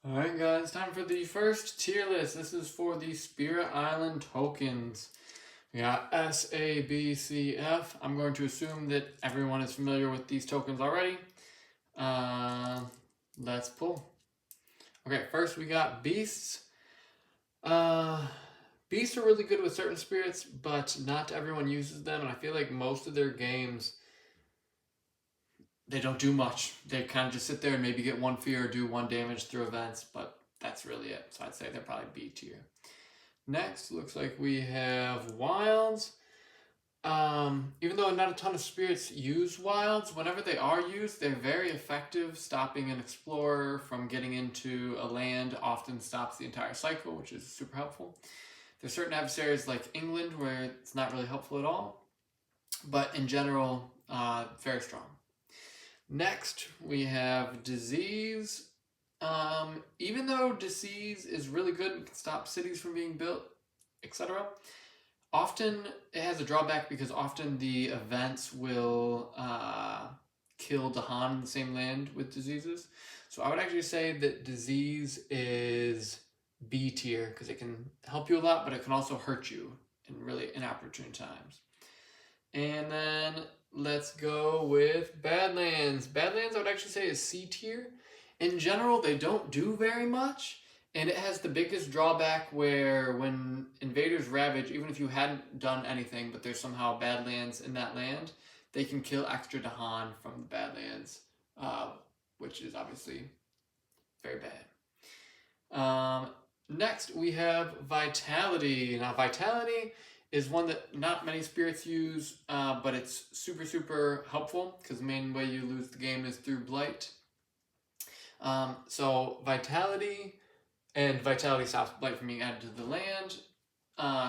Alright guys, time for the first tier list. This is for the Spirit Island tokens. We got S, A, B, C, F. I'm going to assume that everyone is familiar with these tokens already. Let's pull. Okay, first we got Beasts. Beasts are really good with certain spirits, but not everyone uses them, and I feel like most of their games, they don't do much. They kind of just sit there and maybe get one fear or do one damage through events, but that's really it. So I'd say they're probably B tier. Next, looks like we have Wilds. Even though not a ton of spirits use Wilds, whenever they are used, they're very effective. Stopping an explorer from getting into a land often stops the entire cycle, which is super helpful. There's certain adversaries like England where it's not really helpful at all, but in general, very strong. Next, we have Disease. Even though Disease is really good and can stop cities from being built, etc., often it has a drawback because often the events will kill Dahan in the same land with diseases. So I would actually say that Disease is B tier because it can help you a lot, but it can also hurt you in really inopportune times. And then let's go with Badlands. Badlands I would actually say is C tier. In general, they don't do very much, and it has the biggest drawback where when invaders ravage, even if you hadn't done anything, but there's somehow Badlands in that land, they can kill extra Dahan from the Badlands, which is obviously very bad. Next, we have Vitality. Now, Vitality is one that not many spirits use, but it's super, super helpful because the main way you lose the game is through Blight. So Vitality and Vitality stops Blight from being added to the land.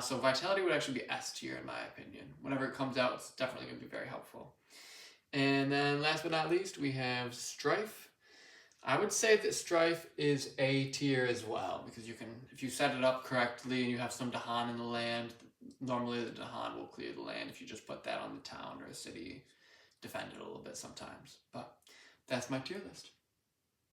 So Vitality would actually be S tier in my opinion. Whenever it comes out, it's definitely going to be very helpful. And then last but not least, we have Strife. I would say that Strife is A tier as well, because you can, if you set it up correctly and you have some Dahan in the land, normally the Dahan will clear the land if you just put that on the town or a city, defend it a little bit sometimes. But that's my tier list.